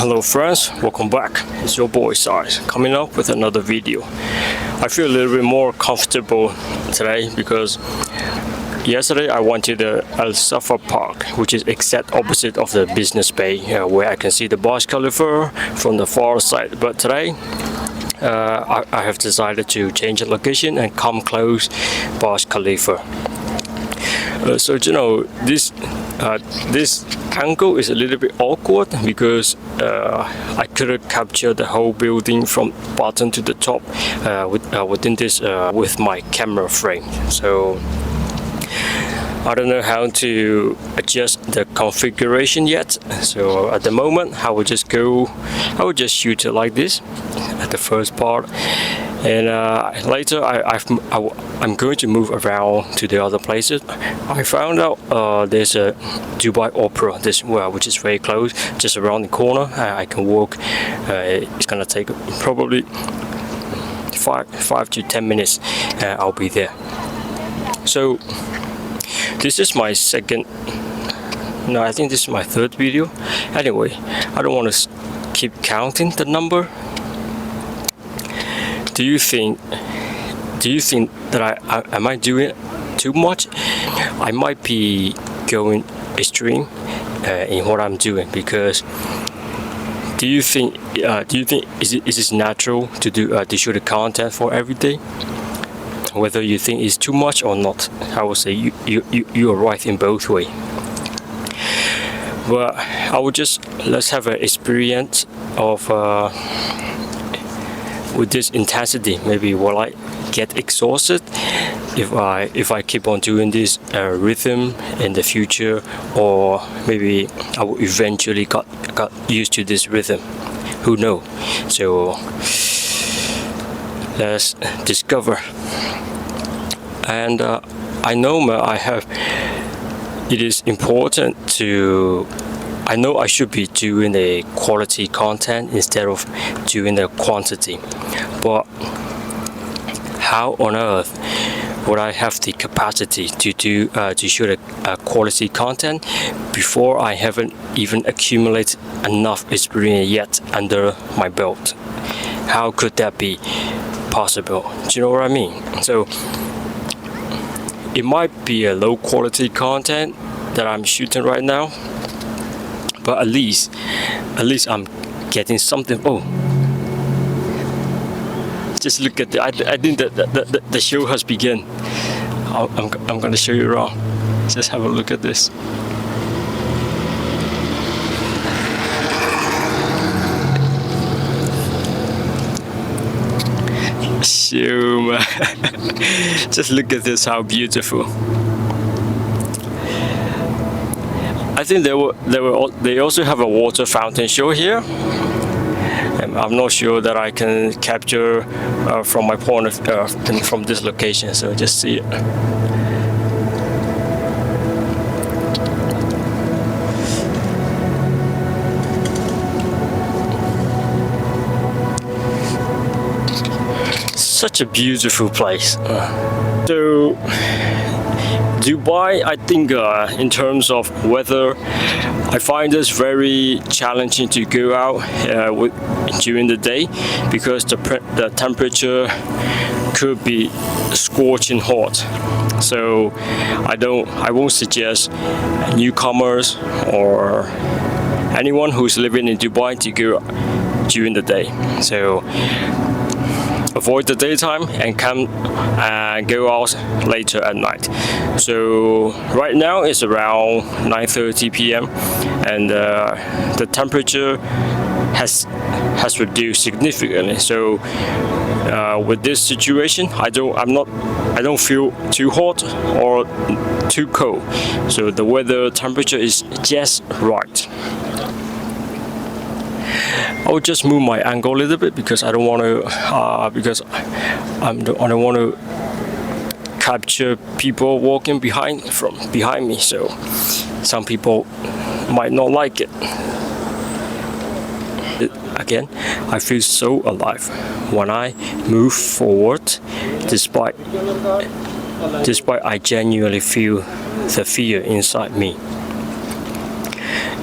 Hello friends, welcome back. It's your boy Size coming up with another video. I feel a little bit more comfortable today because yesterday I went to the El Safa Park, which is exact opposite of the business bay, where I can see the Burj Khalifa from the far side. But today I have decided to change the location and come close Burj Khalifa. So you know, this angle is a little bit awkward because I couldn't capture the whole building from bottom to the top within this with my camera frame. So I don't know how to adjust the configuration yet. So at the moment I will just shoot it like this at the first part, and later I'm going to move around to the other places. I found out there's a Dubai Opera, which is very close, just around the corner. I can walk. It's gonna take probably 5 to 10 minutes. I'll be there. So this is my I think this is my third video. Anyway, I don't want to keep counting the number. Do you think that am I doing too much? I might be going extreme in what I'm doing, because do you think is it natural to shoot the content for every day? Whether you think it's too much or not, I would say you are right in both ways. But let's have an experience of with this intensity. Maybe will I get exhausted if I keep on doing this rhythm in the future, or maybe I will eventually got used to this rhythm. Who knows? So let's discover. And I know it is important to. I know I should be doing a quality content instead of doing the quantity, but how on earth would I have the capacity to shoot a quality content before I haven't even accumulated enough experience yet under my belt? How could that be possible? Do you know what I mean? So it might be a low quality content that I'm shooting right now, but at least I'm getting something. Oh, just look at I think that the show has begun. I'm gonna show you around. Just have a look at this. So just look at this, how beautiful. I think they also have a water fountain show here. I'm not sure that I can capture from my point of from this location. So just see it. Such a beautiful place. So Dubai, I think in terms of weather, I find this very challenging to go out during the day, because the temperature could be scorching hot. So I won't suggest newcomers or anyone who's living in Dubai to go during the day. So avoid the daytime and come and go out later at night. So right now it's around 9:30 p.m. and the temperature has reduced significantly. So with this situation, I don't feel too hot or too cold. So the weather temperature is just right. I will just move my angle a little bit because I don't want to I don't want to capture people walking behind me, so some people might not like it. Again, I feel so alive when I move forward, despite I genuinely feel the fear inside me.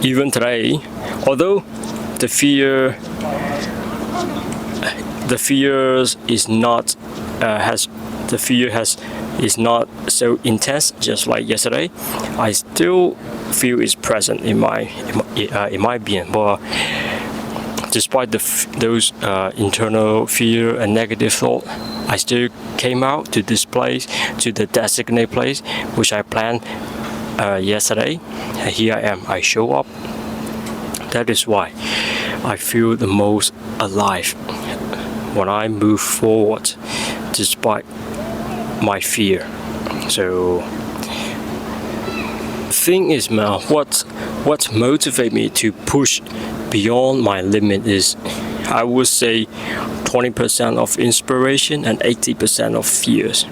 Even today, although the fears is not is not so intense, just like yesterday. I still feel it's present in my being, but despite those internal fear and negative thought, I still came out to this place, to the designated place which I planned yesterday. And here I am. I show up. That is why I feel the most alive when I move forward despite my fear. So the thing is, man, what motivates me to push beyond my limit is, I would say, 20% of inspiration and 80% of fears.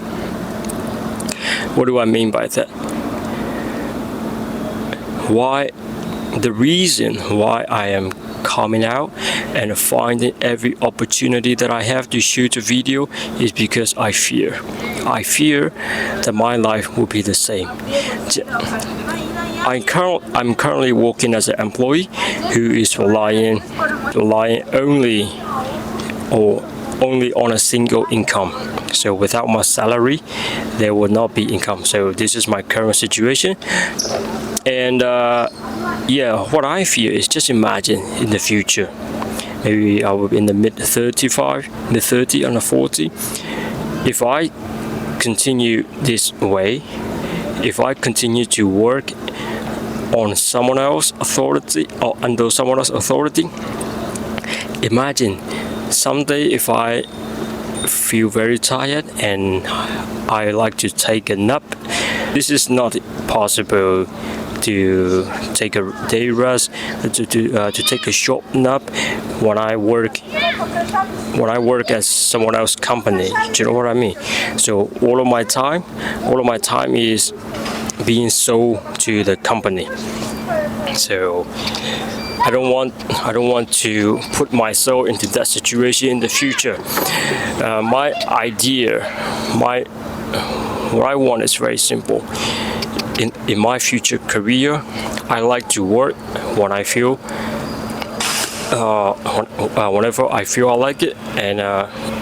What do I mean by that? The reason why I am coming out and finding every opportunity that I have to shoot a video is because I fear. I fear that my life will be the same. I'm currently working as an employee who is relying only on a single income. So without my salary, there will not be income. So this is my current situation. And what I fear is, just imagine in the future, maybe I will be in the mid-30 and 40. If I continue this way, if I continue to work on someone else's authority or under someone else's authority, imagine someday if I feel very tired and I like to take a nap. This is not possible to take a day rest, to take a short nap when I work as someone else's company. Do you know what I mean? So all of my time is being sold to the company. So I don't want to put myself into that situation in the future. My idea, what I want is very simple. In my future career, I like to work when I feel, whenever I feel I like it, and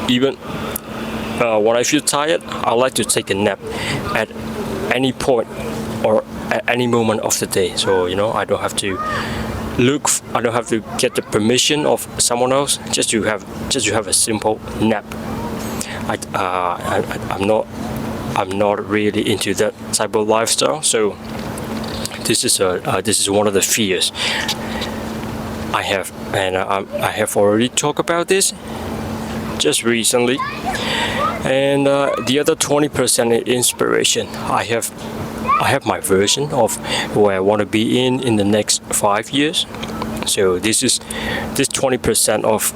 even when I feel tired, I like to take a nap at any point or at any moment of the day. So I don't have to get the permission of someone else just to have a simple nap. I'm not really into that type of lifestyle. So this is one of the fears I have, and I have already talked about this just recently. And the other 20% is inspiration. I have my version of where I want to be in the next 5 years. So this 20% of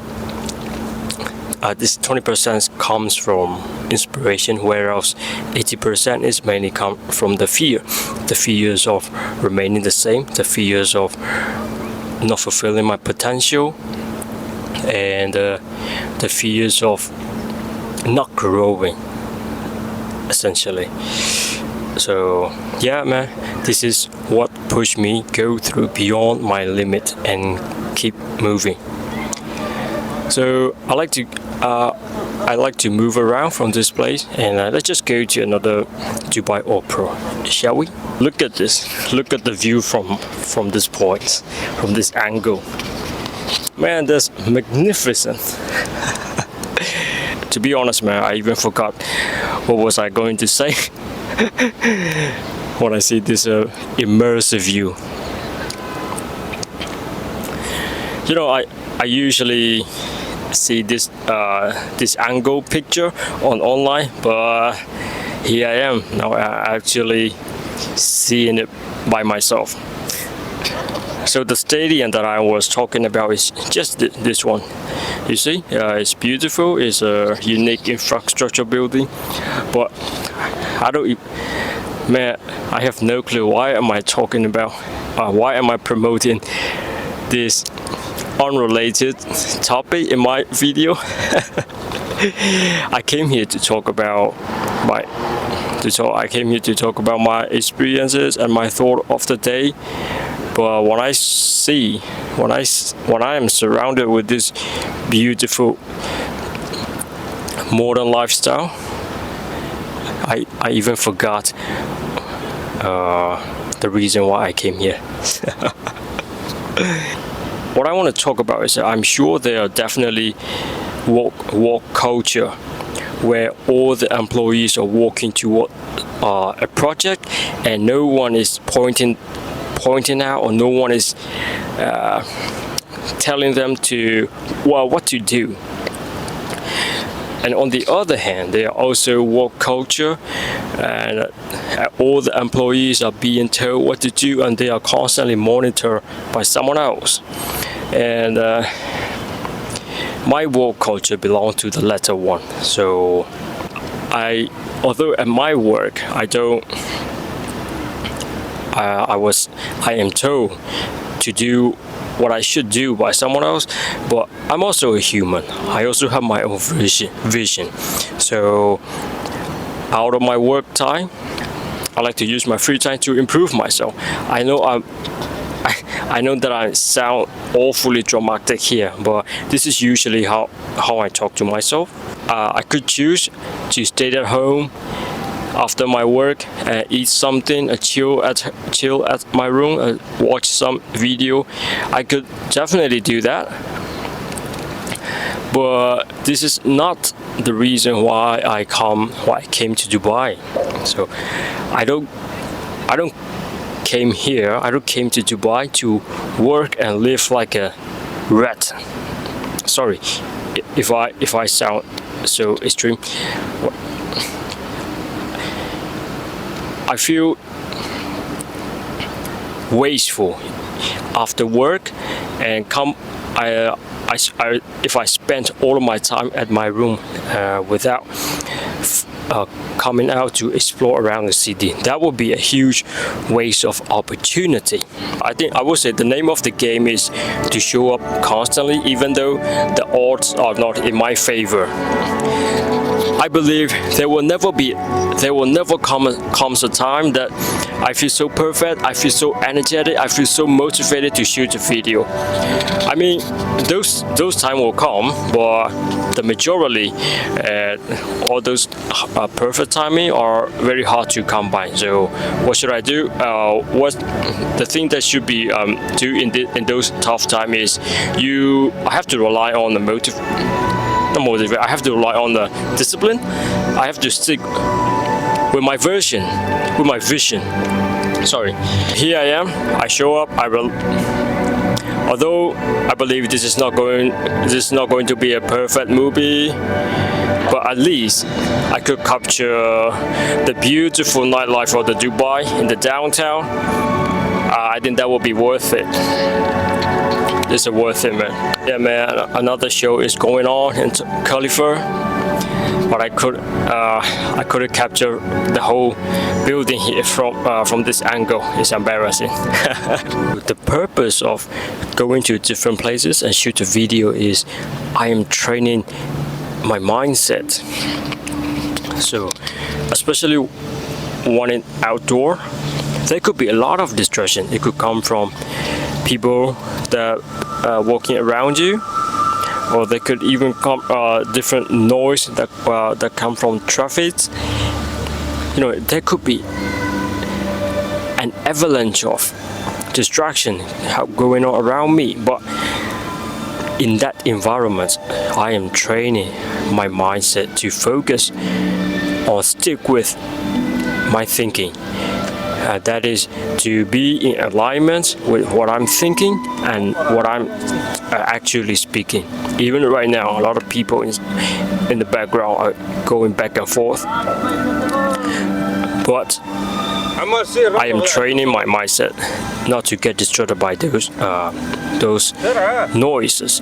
this 20% comes from inspiration, whereas 80% is mainly come from the fears of remaining the same, the fears of not fulfilling my potential, and the fears of not growing, essentially. So yeah, man, this is what pushed me go through beyond my limit and keep moving. So I like to move around from this place, and let's just go to another Dubai Opera, shall we? Look at this. Look at the view from this point, from this angle. Man, that's magnificent. To be honest, man, I even forgot what was I going to say when I see this immersive view. I usually see this angle picture online, but here I am now. I actually seeing it by myself. So the stadium that I was talking about is just this one. You see, it's beautiful. It's a unique infrastructure building, but I have no clue. Why am I talking about? Why am I promoting this unrelated topic in my video? I came here to talk about my experiences and my thought of the day. But when I am surrounded with this beautiful modern lifestyle, I even forgot the reason why I came here. What I want to talk about is that I'm sure there are definitely work culture where all the employees are working toward a project, and no one is pointing out, or no one is telling them what to do. And on the other hand, there are also work culture, and all the employees are being told what to do, and they are constantly monitored by someone else. And my work culture belongs to the latter one. So although at my work I am told to do what I should do by someone else, but I'm also a human. I also have my own vision. So out of my work time, I like to use my free time to improve myself. I know that I sound awfully dramatic here, but this is usually how I talk to myself. I could choose to stay at home after my work and eat something, chill at my room, watch some video. I could definitely do that, but this is not the reason why I came to Dubai. So I don't came to Dubai to work and live like a rat. Sorry if I sound so extreme. I feel wasteful after work, and if I spend all of my time at my room without coming out to explore around the city, that would be a huge waste of opportunity. I would say the name of the game is to show up constantly, even though the odds are not in my favor. I believe there will never comes a time that I feel so perfect, I feel so energetic, I feel so motivated to shoot a video. I mean, those time will come, but the majority, all those perfect timing are very hard to come by. So what should I do? What the thing that should be do in those tough times is I have to rely on the I have to rely on the discipline. I have to stick with my vision. Sorry. Here I am. I show up. Although I believe this is not going to be a perfect movie, but at least I could capture the beautiful nightlife of the Dubai in the downtown. I think that would be worth it. It's worth it, man. Yeah, man. Another show is going on in Khalifa, but I couldn't capture the whole building here from this angle. It's embarrassing. The purpose of going to different places and shoot a video is I am training my mindset. So, especially when outdoor, there could be a lot of distraction. It could come from people that walking around you, or they could even come different noise that come from traffic. You know, there could be an avalanche of distraction going on around me, but in that environment I am training my mindset to focus or stick with my thinking. That is to be in alignment with what I'm thinking and what I'm actually speaking. Even right now, a lot of people in the background are going back and forth. But I am training my mindset not to get distracted by those noises.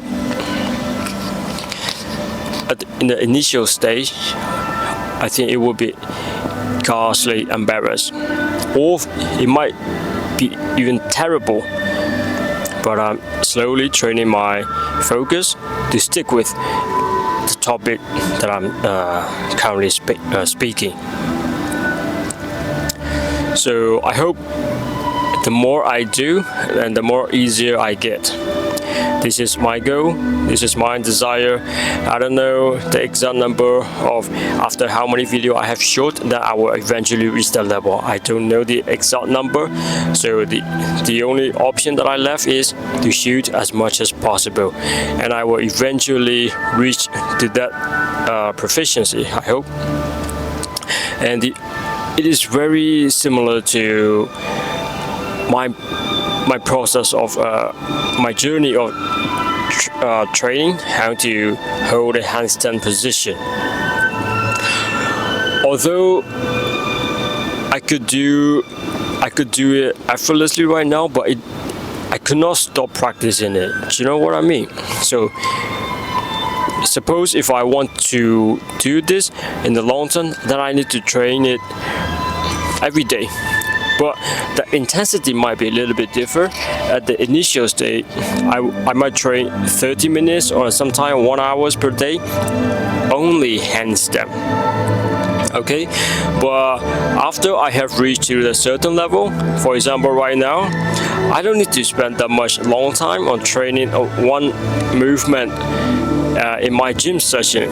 In the initial stage, I think it will be ghastly embarrassed, or it might be even terrible, but I'm slowly training my focus to stick with the topic that I'm currently speaking. So I hope the more I do, and the more easier I get. This is my goal, this is my desire. I don't know the exact number of after how many videos I have shot that I will eventually reach that level. I don't know the exact number, so the only option that I left is to shoot as much as possible, and I will eventually reach to that proficiency, I hope. And it is very similar to my process of my journey of training how to hold a handstand position. Although I could do it effortlessly right now, but I could not stop practicing it. Do you know what I mean? So suppose if I want to do this in the long term, then I need to train it every day. But the intensity might be a little bit different. At the initial stage, I might train 30 minutes or sometimes 1 hour per day, only handstand. Okay, but after I have reached to a certain level, for example, right now, I don't need to spend that much long time on training one movement in my gym session.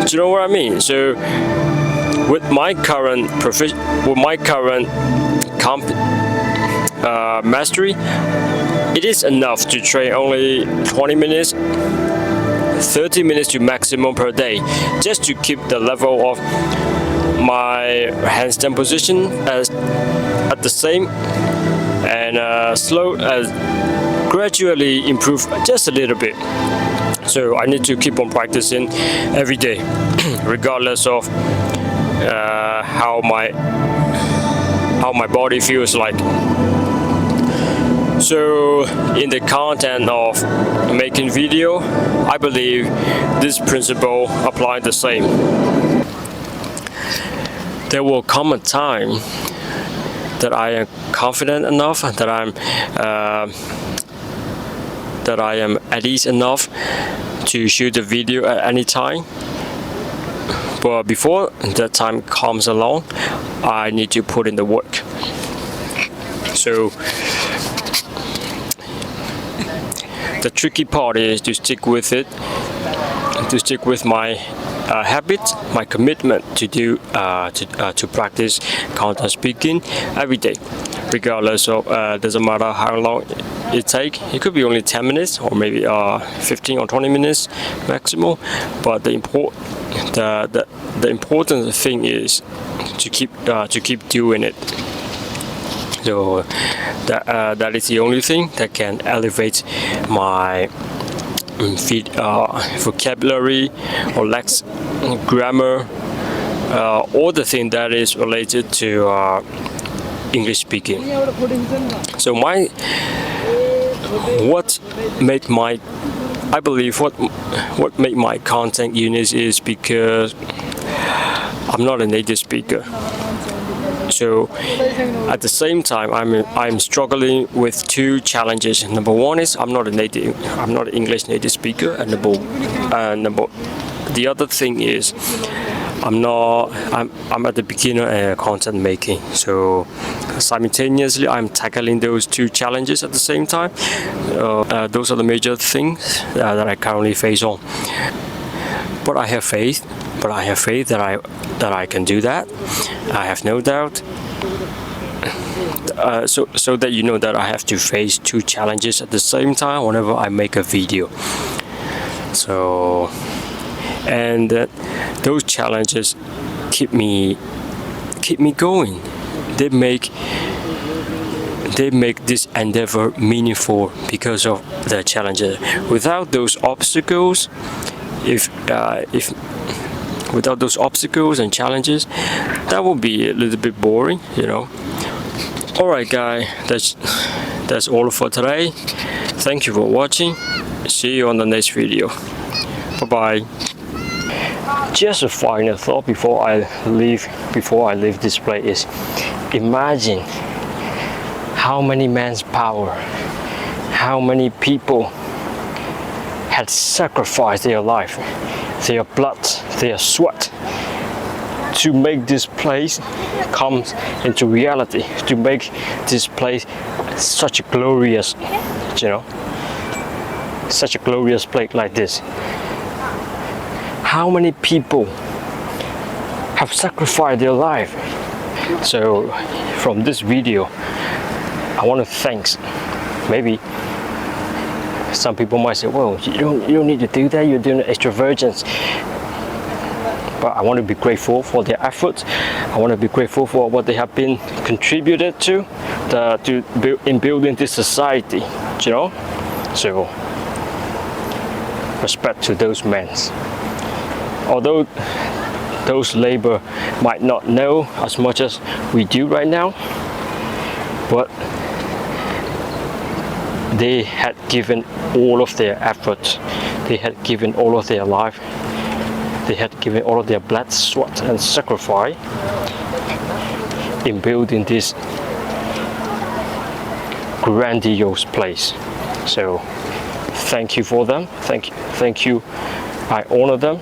Do you know what I mean? So with my current mastery, it is enough to train only 20 minutes, 30 minutes to maximum per day, just to keep the level of my handstand position at the same, and gradually improve just a little bit. So I need to keep on practicing every day, regardless of how my body feels like. So in the content of making video, I believe this principle applies the same. There will come a time that I am confident enough, that I am at ease enough to shoot the video at any time. But before that time comes along, I need to put in the work. So the tricky part is to stick with it, to stick with my habit, my commitment to do to practice content speaking every day, regardless of doesn't matter how long it takes. It could be only 10 minutes or maybe 15 or 20 minutes maximum. But the important thing is to keep doing it. So that is the only thing that can elevate my vocabulary or lex grammar, all the thing that is related to English speaking. So what make my content unique is because I'm not a native speaker. So at the same time, I'm struggling with two challenges. Number one is I'm not an English native speaker, and the other thing is I'm at the beginner content making. So simultaneously I'm tackling those two challenges at the same time. Those are the major things that I currently face on. But I have faith. that I can do that. I have no doubt. So that you know that I have to face two challenges at the same time whenever I make a video. So, and those challenges keep me going. They make this endeavor meaningful because of the challenges. Without those obstacles, without those obstacles and challenges, that would be a little bit boring, you know. Alright guys, that's all for today. Thank you for watching. See you on the next video. Bye bye. Just a final thought before I leave this place is, imagine how many man's power, how many people had sacrificed their life, their blood, their sweat to make this place come into reality, to make this place such a glorious, you know, such a glorious place like this. How many people have sacrificed their life? So from this video, I want to thank. Maybe some people might say, well, you don't need to do that, you're doing extroversions. But I want to be grateful for their efforts. I want to be grateful for what they have been contributed to in building this society, you know. So respect to those men. Although those labor might not know as much as we do right now, but they had given all of their effort, they had given all of their life, they had given all of their blood, sweat and sacrifice in building this grandiose place. So thank you for them, thank you, I honor them.